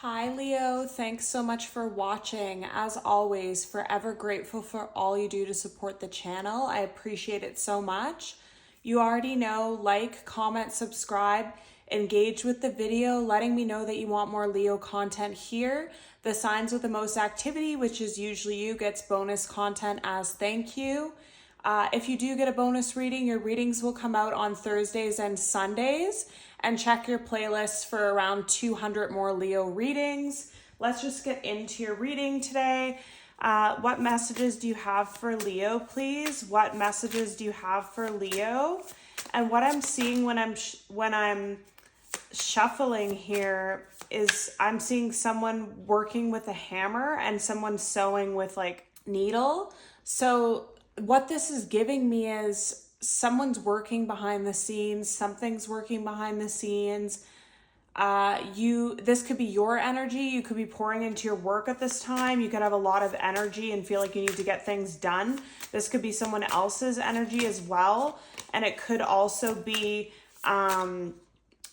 Hi Leo, thanks so much for watching. As always, forever grateful for all you do to support the channel. I appreciate it so much. You already know, like, comment, subscribe, engage with the video, letting me know that you want more Leo content here. The signs with the most activity, which is usually you, gets bonus content as thank you. If you do get a bonus reading, your readings will come out on Thursdays and Sundays. And check your playlists for around 200 more Leo readings. Let's just get into your reading today. What messages do you have for Leo, please? What messages do you have for Leo? And what I'm seeing when I'm shuffling here is I'm seeing someone working with a hammer and someone sewing with like needle. So what this is giving me is someone's working behind the scenes, something's working behind the scenes. This could be your energy. You could be pouring into your work at this time. You could have a lot of energy and feel like you need to get things done. This could be someone else's energy as well. And it could also be the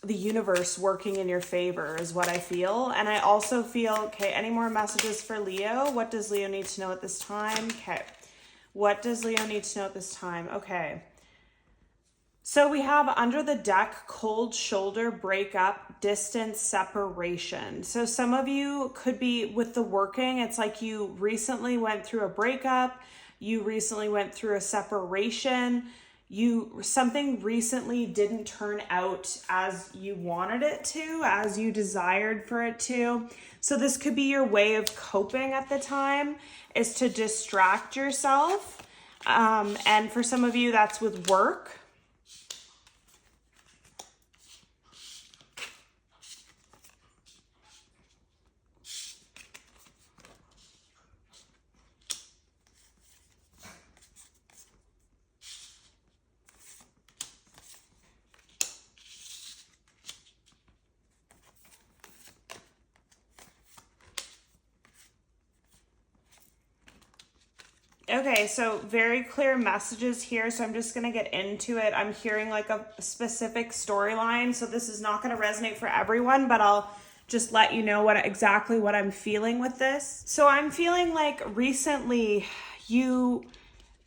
universe working in your favor is what I feel. And I also feel, okay, any more messages for Leo? What does Leo need to know at this time? Okay. What does Leo need to know at this time? Okay. So we have under the deck, cold shoulder, breakup, distance, separation. So some of you could be with the working. It's like you recently went through a breakup. You recently went through a separation. Something recently didn't turn out as you wanted it to, as you desired for it to. So this could be your way of coping at the time, is to distract yourself. And for some of you, that's with work. Okay, so very clear messages here. So I'm just going to get into it. I'm hearing like a specific storyline. So this is not going to resonate for everyone, but I'll just let you know exactly what I'm feeling with this. So I'm feeling like recently you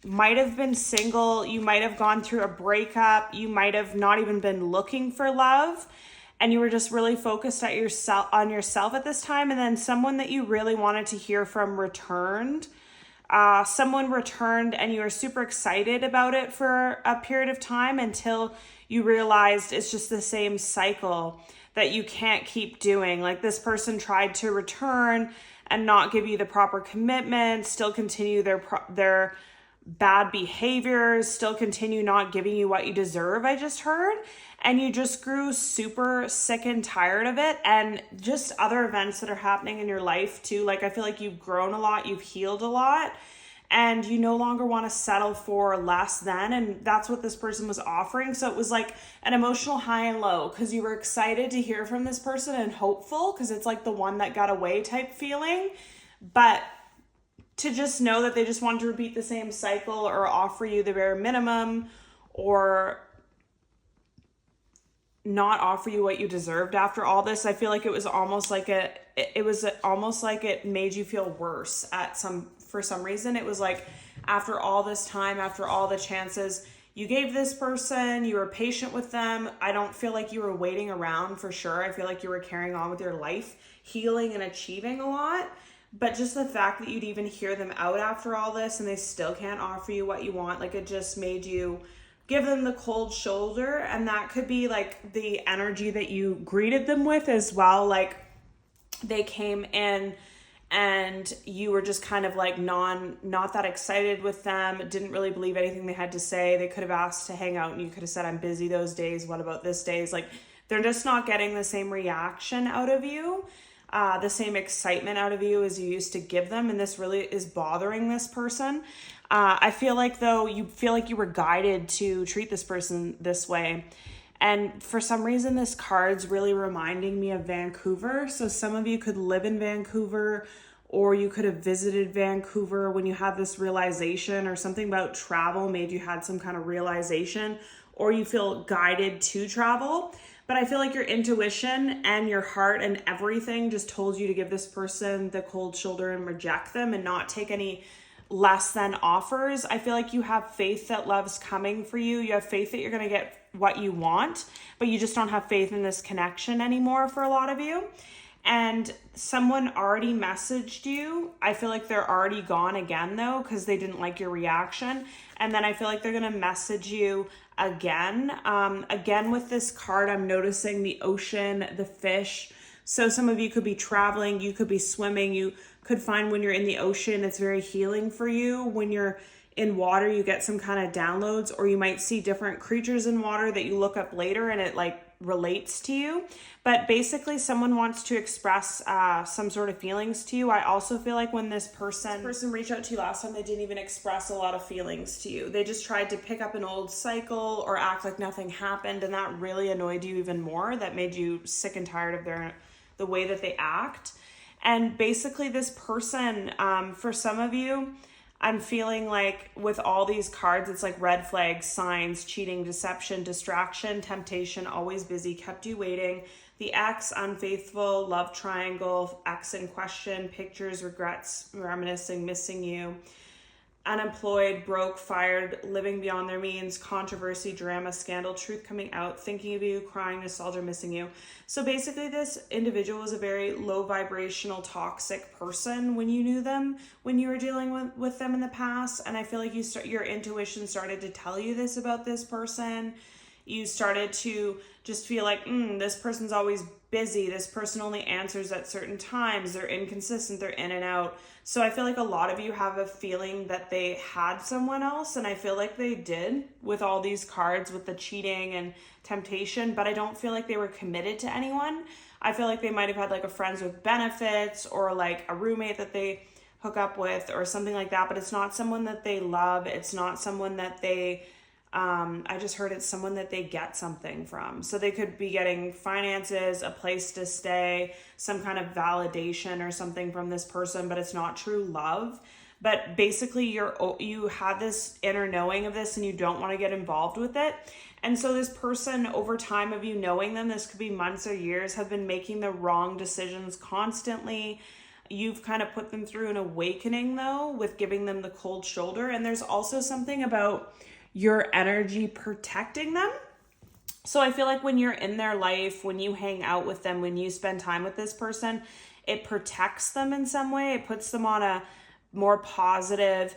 might have been single. You might have gone through a breakup. You might have not even been looking for love. And you were just really focused on yourself at this time. And then someone that you really wanted to hear from returned. Someone returned and you were super excited about it for a period of time until you realized it's just the same cycle that you can't keep doing. Like this person tried to return and not give you the proper commitment, still continue their bad behaviors, still continue not giving you what you deserve, I just heard. And you just grew super sick and tired of it. And just other events that are happening in your life too. Like I feel like you've grown a lot, you've healed a lot, and you no longer want to settle for less than. And that's what this person was offering. So it was like an emotional high and low because you were excited to hear from this person and hopeful because it's like the one that got away type feeling. But to just know that they just wanted to repeat the same cycle or offer you the bare minimum or not offer you what you deserved after all this. I feel like it was almost like it made you feel worse for some reason. It was like after all this time, after all the chances you gave this person, you were patient with them. I don't feel like you were waiting around for sure. I feel like you were carrying on with your life, healing and achieving a lot. But just the fact that you'd even hear them out after all this and they still can't offer you what you want, like it just made you give them the cold shoulder. And that could be like the energy that you greeted them with as well. Like they came in and you were just kind of like not that excited with them, didn't really believe anything they had to say. They could have asked to hang out and you could have said, I'm busy those days. What about this days? Like they're just not getting the same reaction out of you. The same excitement out of you as you used to give them. And this really is bothering this person. I feel like though, you feel like you were guided to treat this person this way. And for some reason, this card's really reminding me of Vancouver. So some of you could live in Vancouver or you could have visited Vancouver when you had this realization or something about travel made you had some kind of realization or you feel guided to travel. But I feel like your intuition and your heart and everything just told you to give this person the cold shoulder and reject them and not take any less than offers. I feel like you have faith that love's coming for you. You have faith that you're going to get what you want, but you just don't have faith in this connection anymore for a lot of you. And someone already messaged you. I feel like they're already gone again though, because they didn't like your reaction. And then I feel like they're going to message you again. Again, with this card, I'm noticing the ocean, the fish. So some of you could be traveling, you could be swimming, you could find when you're in the ocean, it's very healing for you. When you're in water, you get some kind of downloads, or you might see different creatures in water that you look up later and it like relates to you. But basically someone wants to express some sort of feelings to you. I also feel like when this person reached out to you last time, they didn't even express a lot of feelings to you. They just tried to pick up an old cycle or act like nothing happened, and that really annoyed you even more. That made you sick and tired of the way that they act. And basically this person, for some of you, I'm feeling like with all these cards, it's like red flags, signs, cheating, deception, distraction, temptation, always busy, kept you waiting, the ex, unfaithful, love triangle, ex in question, pictures, regrets, reminiscing, missing you, unemployed, broke, fired, living beyond their means, controversy, drama, scandal, truth coming out, thinking of you, crying, nostalgia, missing you. So basically this individual was a very low vibrational, toxic person when you knew them, when you were dealing with them in the past. And I feel like your intuition started to tell you this about this person. You started to just feel like, this person's always busy. This person only answers at certain times. They're inconsistent. They're in and out. So I feel like a lot of you have a feeling that they had someone else. And I feel like they did with all these cards with the cheating and temptation. But I don't feel like they were committed to anyone. I feel like they might have had like a friends with benefits or like a roommate that they hook up with or something like that. But it's not someone that they love. It's not someone that they... I just heard it's someone that they get something from. So they could be getting finances, a place to stay, some kind of validation or something from this person, but it's not true love. But basically you had this inner knowing of this and you don't want to get involved with it. And so this person, over time of you knowing them, this could be months or years, have been making the wrong decisions constantly. You've kind of put them through an awakening though, with giving them the cold shoulder. And there's also something about your energy protecting them. So I feel like when you're in their life, when you hang out with them, when you spend time with this person, it protects them in some way. It puts them on a more positive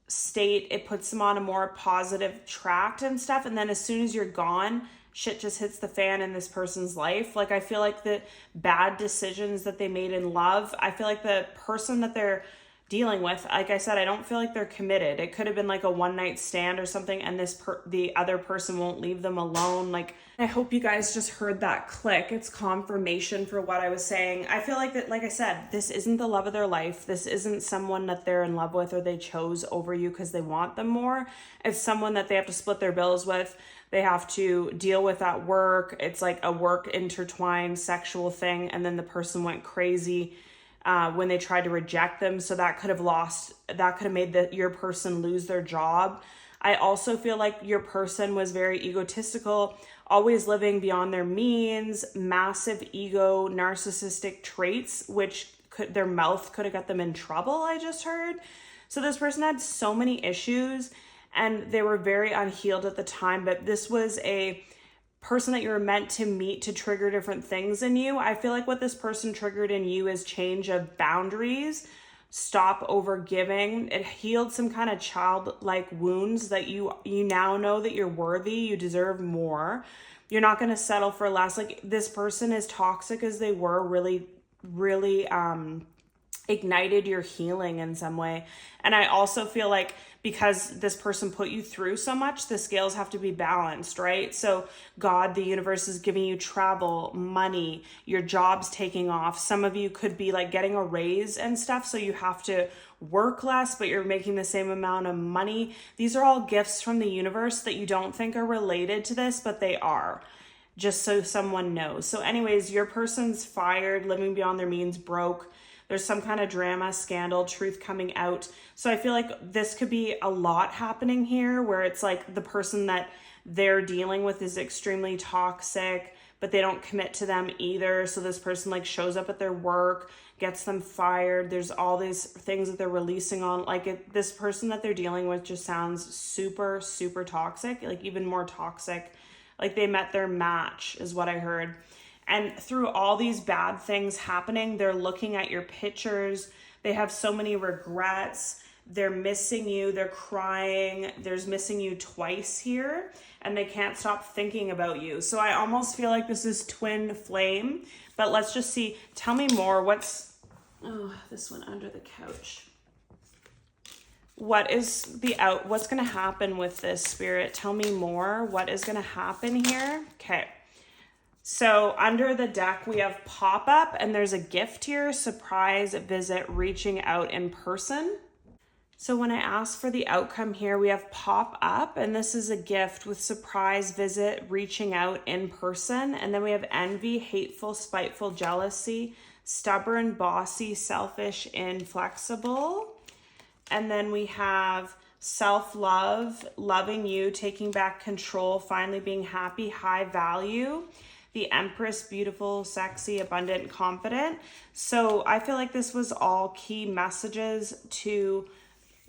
state. It puts them on a more positive track and stuff. And then as soon as you're gone, shit just hits the fan in this person's life. Like I feel like the bad decisions that they made in love, I feel like the person that they're dealing with, like I said, I don't feel like they're committed. It could have been like a one night stand or something, and the other person won't leave them alone. Like, I hope you guys just heard that click. It's confirmation for what I was saying. I feel like that, like I said, this isn't the love of their life. This isn't someone that they're in love with or they chose over you because they want them more. It's someone that they have to split their bills with. They have to deal with at work. It's like a work intertwined sexual thing, and then the person went crazy when they tried to reject them. So that could have made your person lose their job. I also feel like your person was very egotistical, always living beyond their means, massive ego, narcissistic traits, which their mouth could have got them in trouble, I just heard. So this person had so many issues and they were very unhealed at the time, but this was a person that you were meant to meet to trigger different things in you. I feel like what this person triggered in you is change of boundaries, stop over giving. It healed some kind of childlike wounds that you now know that you're worthy, you deserve more. You're not going to settle for less. Like this person, as toxic as they were, really ignited your healing in some way. And I also feel like because this person put you through so much, the scales have to be balanced, right? So God, the universe is giving you travel, money, your job's taking off. Some of you could be like getting a raise and stuff, so you have to work less, but you're making the same amount of money. These are all gifts from the universe that you don't think are related to this, but they are, just so someone knows. So anyways, your person's fired, living beyond their means, broke. There's some kind of drama, scandal, truth coming out. So I feel like this could be a lot happening here, where it's like the person that they're dealing with is extremely toxic, but they don't commit to them either. So this person like shows up at their work, gets them fired. There's all these things that they're releasing on. Like this person that they're dealing with just sounds super, super toxic, like even more toxic. Like they met their match is what I heard. And through all these bad things happening, they're looking at your pictures. They have so many regrets. They're missing you. They're crying. There's missing you twice here. And they can't stop thinking about you. So I almost feel like this is twin flame. But let's just see. Tell me more. What's... Oh, this one under the couch. What is what's going to happen with this, Spirit? Tell me more. What is going to happen here? Okay. So under the deck, we have pop-up, and there's a gift here, surprise visit, reaching out in person. So when I ask for the outcome here, we have pop-up, and this is a gift with surprise visit, reaching out in person. And then we have envy, hateful, spiteful, jealousy, stubborn, bossy, selfish, inflexible. And then we have self-love, loving you, taking back control, finally being happy, high value. The Empress, beautiful, sexy, abundant, confident. So I feel like this was all key messages to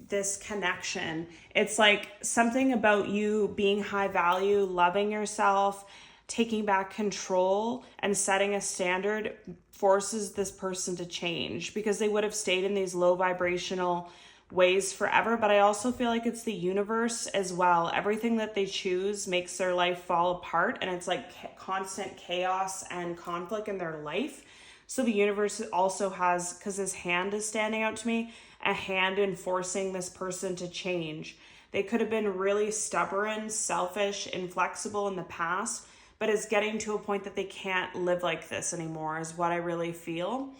this connection. It's like something about you being high value, loving yourself, taking back control, and setting a standard forces this person to change, because they would have stayed in these low vibrational ways forever. But I also feel like it's the universe as well. Everything that they choose makes their life fall apart, and it's like constant chaos and conflict in their life. So the universe also has, because his hand is standing out to me, a hand in forcing this person to change. They could have been really stubborn, selfish, inflexible in the past, but it's getting to a point that they can't live like this anymore is what I really feel.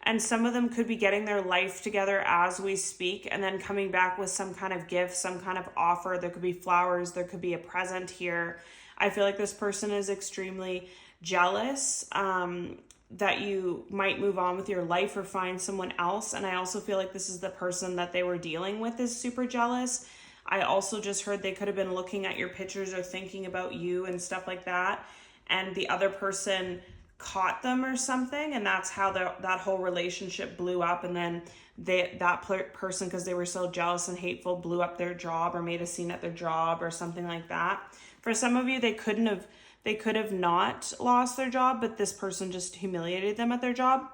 And some of them could be getting their life together as we speak, and then coming back with some kind of gift, some kind of offer. There could be flowers, there could be a present here. I feel like this person is extremely jealous that you might move on with your life or find someone else. And I also feel like this is the person that they were dealing with is super jealous. I also just heard they could have been looking at your pictures or thinking about you and stuff like that, and the other person caught them or something, and that's how that whole relationship blew up. And then that person, because they were so jealous and hateful, blew up their job or made a scene at their job or something like that. For some of you, they could have not lost their job, but this person just humiliated them at their job.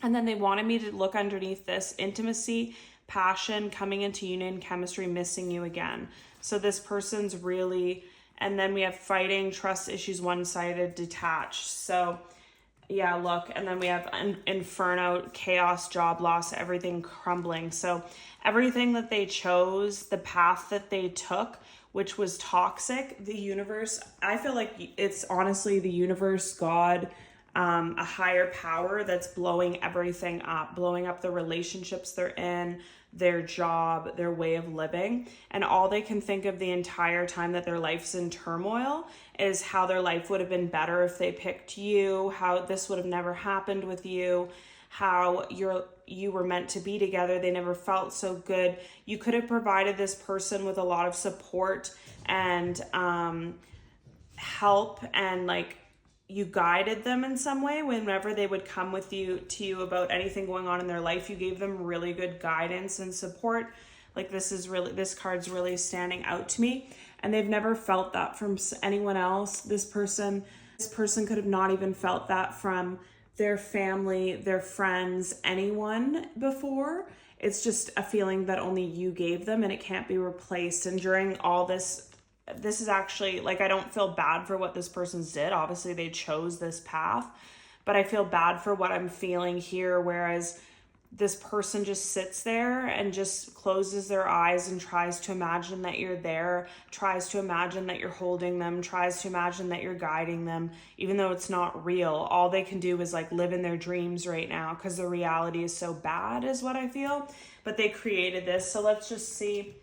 And then they wanted me to look underneath this: intimacy, passion, coming into union, chemistry, missing you again. So this person's really... And then we have fighting, trust issues, one-sided, detached. So yeah, look. And then we have inferno, chaos, job loss, everything crumbling. So everything that they chose, the path that they took, which was toxic, the universe, I feel like it's honestly the universe, God, a higher power that's blowing everything up, blowing up the relationships they're in, their job, their way of living. And all they can think of the entire time that their life's in turmoil is how their life would have been better if they picked you, how this would have never happened with you, how you were meant to be together. They never felt so good. You could have provided this person with a lot of support and help, and like you guided them in some way whenever they would come to you about anything going on in their life. You gave them really good guidance and support. Like this card's really standing out to me, and they've never felt that from anyone else. This person could have not even felt that from their family, their friends, anyone before. It's just a feeling that only you gave them, and it can't be replaced. And during all this is actually, like, I don't feel bad for what this person's did. Obviously they chose this path, but I feel bad for what I'm feeling here. Whereas this person just sits there and just closes their eyes and tries to imagine that you're there, tries to imagine that you're holding them, tries to imagine that you're guiding them, even though it's not real. All they can do is like live in their dreams right now, because the reality is so bad is what I feel. But they created this. So let's just see.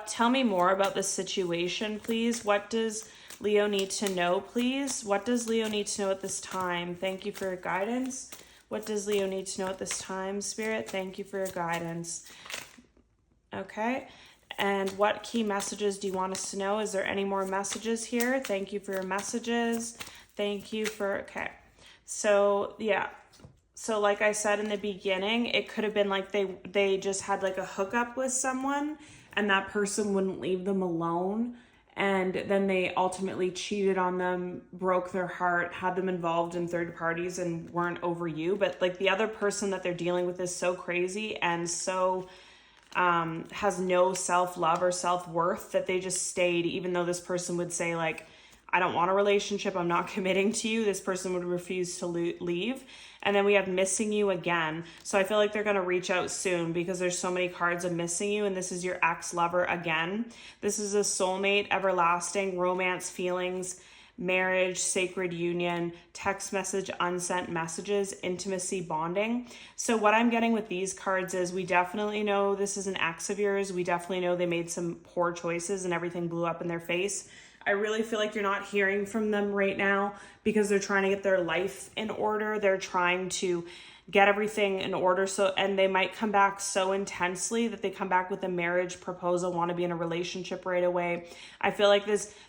Tell me more about this situation, please. What does Leo need to know, please? What does Leo need to know at this time? Thank you for your guidance. What does Leo need to know at this time, Spirit? Thank you for your guidance. Okay. And what key messages do you want us to know? Is there any more messages here? Thank you for your messages. Thank you for, okay. So yeah. So like I said in the beginning, it could have been like they just had like a hookup with someone and that person wouldn't leave them alone. And then they ultimately cheated on them, broke their heart, had them involved in third parties and weren't over you. But like the other person that they're dealing with is so crazy and so has no self-love or self-worth that they just stayed, even though this person would say like, I don't want a relationship, I'm not committing to you. This person would refuse to leave. And then we have missing you again. So I feel like they're going to reach out soon because there's so many cards of missing you. And this is your ex-lover again. This is a soulmate, everlasting, romance, feelings, marriage, sacred union, text message, unsent messages, intimacy, bonding. So what I'm getting with these cards is we definitely know this is an ex of yours. We definitely know they made some poor choices and everything blew up in their face. I really feel like you're not hearing from them right now because they're trying to get their life in order. They're trying to get everything in order. And they might come back so intensely that they come back with a marriage proposal, want to be in a relationship right away. I feel like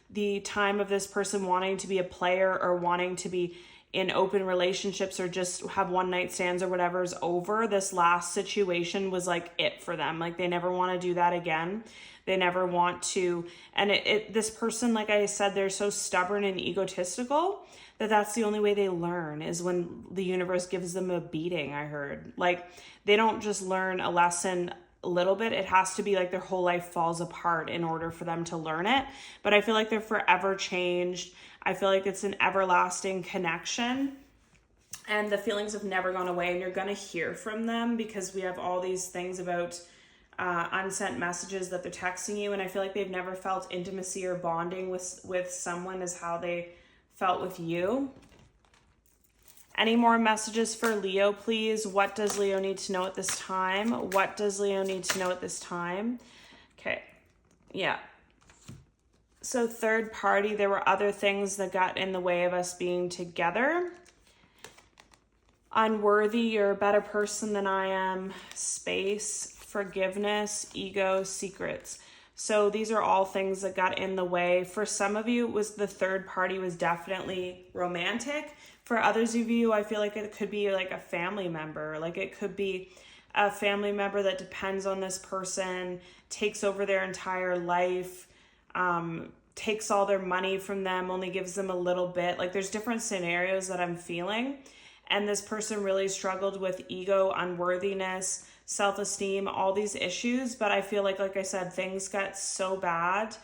the time of this person wanting to be a player or wanting to be in open relationships or just have one night stands or whatever is over. This last situation was like it for them. Like they never want to do that again. They never want to, and this person, like I said, they're so stubborn and egotistical that that's the only way they learn is when the universe gives them a beating, I heard. Like they don't just learn a lesson a little bit. It has to be like their whole life falls apart in order for them to learn it. But I feel like they're forever changed. I feel like it's an everlasting connection and the feelings have never gone away, and you're going to hear from them because we have all these things about unsent messages that they're texting you, and I feel like they've never felt intimacy or bonding with someone as how they felt with you. Any more messages for Leo, please? What does Leo need to know at this time? What does Leo need to know at this time? Okay, yeah. So third party, there were other things that got in the way of us being together. Unworthy, you're a better person than I am. Space, forgiveness, ego, secrets. So these are all things that got in the way. For some of you, it was the third party was definitely romantic. For others of you, I feel like it could be like a family member. Like it could be a family member that depends on this person, takes over their entire life, takes all their money from them, only gives them a little bit. Like there's different scenarios that I'm feeling. And this person really struggled with ego, unworthiness, self-esteem, all these issues. But I feel like I said, things got so bad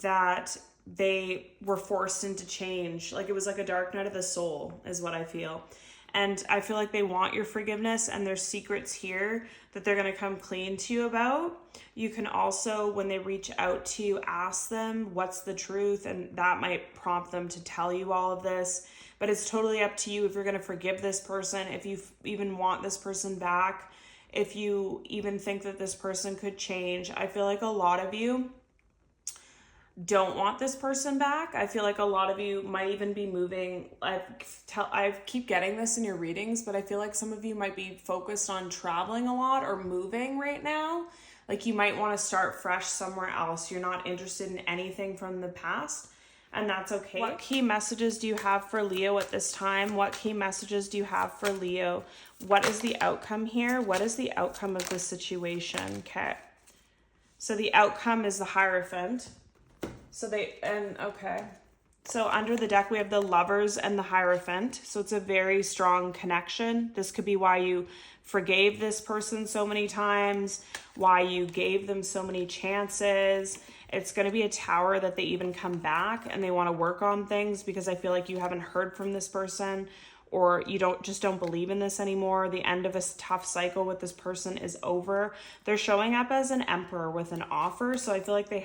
that they were forced into change. Like it was like a dark night of the soul is what I feel. And I feel like they want your forgiveness, and there's secrets here that they're going to come clean to you about. You can also, when they reach out to you, ask them what's the truth, and that might prompt them to tell you all of this. But it's totally up to you if you're going to forgive this person, if you even want this person back, if you even think that this person could change. I feel like a lot of you don't want this person back. I feel like a lot of you might even be moving. I keep getting this in your readings, but I feel like some of you might be focused on traveling a lot or moving right now. Like you might want to start fresh somewhere else. You're not interested in anything from the past, and that's okay. What key messages do you have for Leo at this time? What key messages do you have for Leo? What is the outcome here? What is the outcome of the situation? Okay. So the outcome is the Hierophant. So under the deck, we have the Lovers and the Hierophant. So it's a very strong connection. This could be why you forgave this person so many times, why you gave them so many chances. It's going to be a Tower that they even come back and they want to work on things because I feel like you haven't heard from this person, or you don't believe in this anymore. The end of a tough cycle with this person is over. They're showing up as an Emperor with an offer. So I feel like they've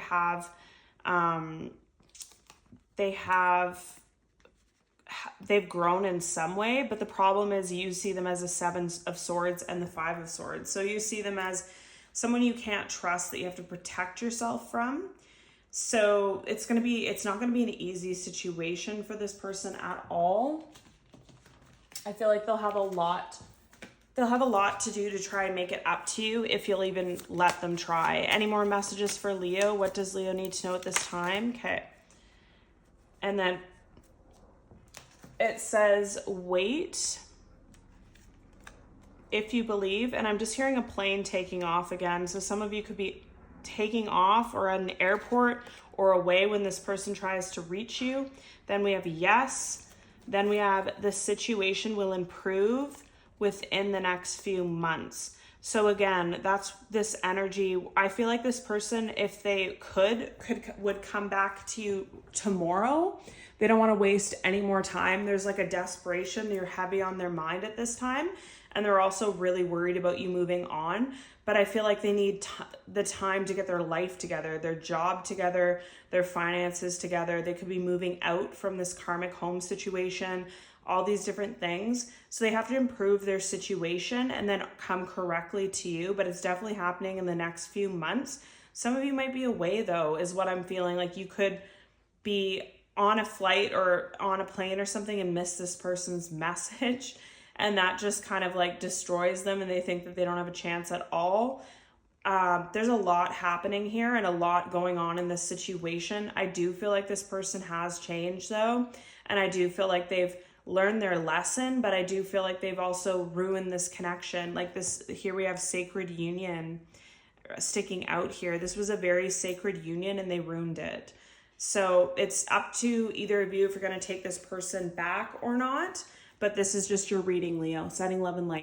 grown in some way, but the problem is you see them as a Seven of Swords and the Five of Swords. So you see them as someone you can't trust, that you have to protect yourself from. So it's not going to be an easy situation for this person at all. I feel like they'll have a lot They'll have a lot to do to try and make it up to you if you'll even let them try. Any more messages for Leo? What does Leo need to know at this time? Okay. And then it says, wait if you believe. And I'm just hearing a plane taking off again. So some of you could be taking off or at an airport or away when this person tries to reach you. Then we have yes. Then we have the situation will improve within the next few months. So again, that's this energy. I feel like this person, if they would come back to you tomorrow. They don't want to waste any more time. There's like a desperation. You're heavy on their mind at this time. And they're also really worried about you moving on. But I feel like they need the time to get their life together, their job together, their finances together. They could be moving out from this karmic home situation, all these different things. So they have to improve their situation and then come correctly to you. But it's definitely happening in the next few months. Some of you might be away though, is what I'm feeling. Like you could be on a flight or on a plane or something and miss this person's message. And that just kind of like destroys them and they think that they don't have a chance at all. There's a lot happening here and a lot going on in this situation. I do feel like this person has changed though. And I do feel like they've learned their lesson, but I do feel like they've also ruined this connection. Like this, here we have sacred union sticking out here. This was a very sacred union and they ruined it. So it's up to either of you if you're going to take this person back or not. But this is just your reading, Leo. Sending love and light.